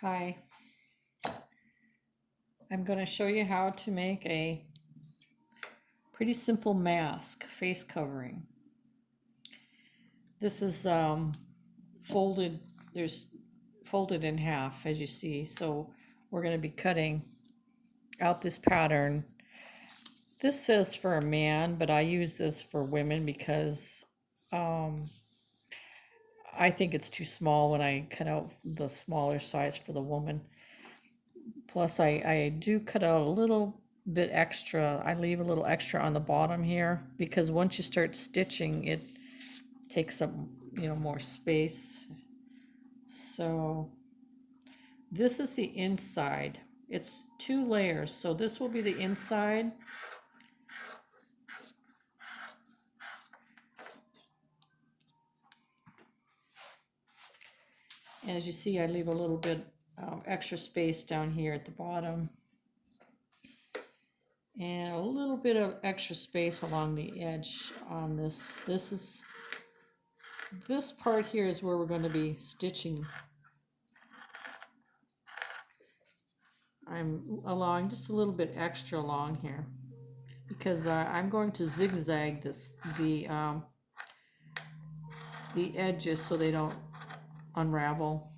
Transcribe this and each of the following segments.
Hi, I'm going to show you how to make a pretty simple mask, face covering. This is folded, there's folded in half as you see. So we're going to be cutting out this pattern. This says for a man, but I use this for women because um, I think it's too small when I cut out the smaller size for the woman. Plus, I do cut out a little bit extra. I leave a little extra on the bottom here because once you start stitching, it takes up, more space. So this is the inside. It's two layers. So this will be the inside. And as you see, I leave a little bit extra space down here at the bottom. And a little bit of extra space along the edge on this. This part here is where we're going to be stitching. I'm allowing just a little bit extra along here because I'm going to zigzag the edges so they don't unravel.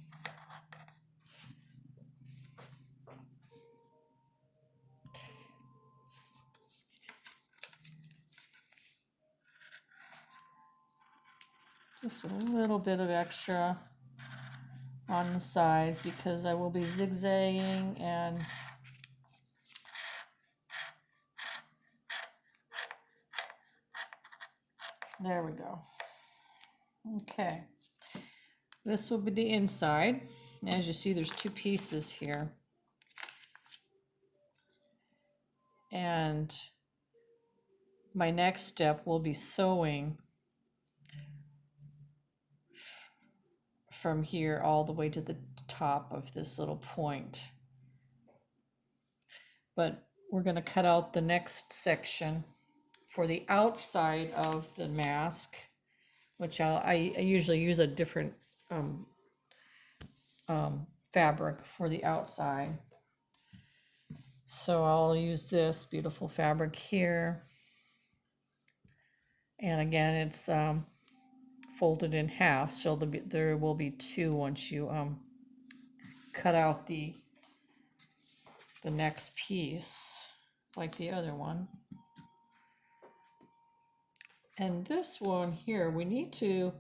Just a little bit of extra on the sides because I will be zigzagging, and there we go. Okay, this will be the inside. As you see, there's two pieces here, and my next step will be sewing from here all the way to the top of this little point. But we're going to cut out the next section for the outside of the mask, which I usually use a different fabric for the outside. So I'll use this beautiful fabric here. And again, it's folded in half, so there will be two once you cut out the next piece, like the other one. And this one here, we need to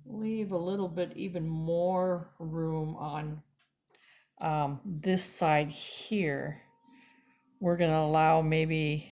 leave a little bit even more room on this side here. We're going to allow maybe